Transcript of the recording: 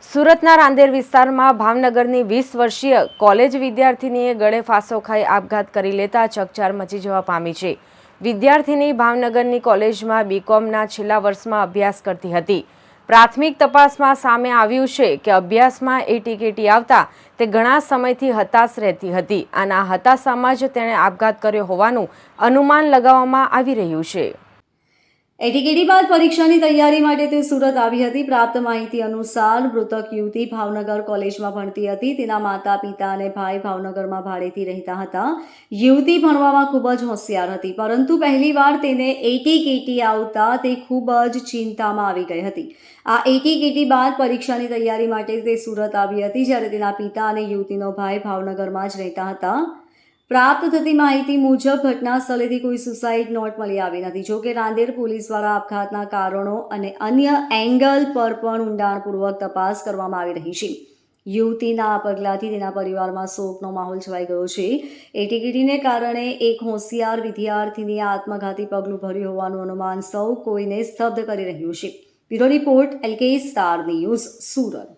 સુરતના રાંદેર વિસ્તારમાં ભાવનગરની 20 વર્ષીય કોલેજ વિદ્યાર્થીનીએ ગળે ફાંસો ખાઈ આપઘાત કરી લેતા ચકચાર મચી જવા પામી છે। વિદ્યાર્થીની ભાવનગરની કોલેજમાં બીકોમના છેલ્લા વર્ષમાં અભ્યાસ કરતી હતી। પ્રાથમિક તપાસમાં સામે આવ્યું છે કે અભ્યાસમાં એટીકેટી આવતા તે ઘણા સમયથી હતાશ રહેતી હતી। આના હતાશામાં જ તેણે આપઘાત કર્યો હોવાનું અનુમાન લગાવવામાં આવી રહ્યું છે। એટીકેટી બાદ પરીક્ષાની તૈયારી માટે તે સુરત આવી હતી। પ્રાપ્ત માહિતી અનુસાર મૃતક યુવતી ભાવનગર કોલેજમાં ભણતી હતી। તેના માતા પિતા અને ભાઈ ભાવનગરમાં ભાડેથી રહેતા હતા। યુવતી ભણવામાં ખૂબ જ હોશિયાર હતી, પરંતુ પહેલીવાર તેને એટીકેટી આવતા તે ખૂબ જ ચિંતામાં આવી ગઈ હતી। આ એટીકેટી બાદ પરીક્ષાની તૈયારી માટે તે સુરત આવી હતી, જ્યારે તેના પિતા અને યુવતીનો ભાઈ ભાવનગરમાં જ રહેતા હતા। પ્રાપ્ત થતી માહિતી મુજબ ઘટના સ્થળેથી કોઈ સુસાઇડ નોટ મળી આવી નથી। જોકે રાંદેર પોલીસ દ્વારા આપઘાતના કારણો અને અન્ય એંગલ પર પણ ઊંડાણપૂર્વક તપાસ કરવામાં આવી રહી છે। યુવતીના આ પગલાંથી તેના પરિવારમાં શોકનો માહોલ છવાઈ ગયો છે। એટીકેટીને કારણે એક હોશિયાર વિદ્યાર્થીનીએ આત્મઘાતી પગલું ભર્યું હોવાનું અનુમાન સૌ કોઈને સ્તબ્ધ કરી રહ્યું છે। Bureau report LK star news, Surat.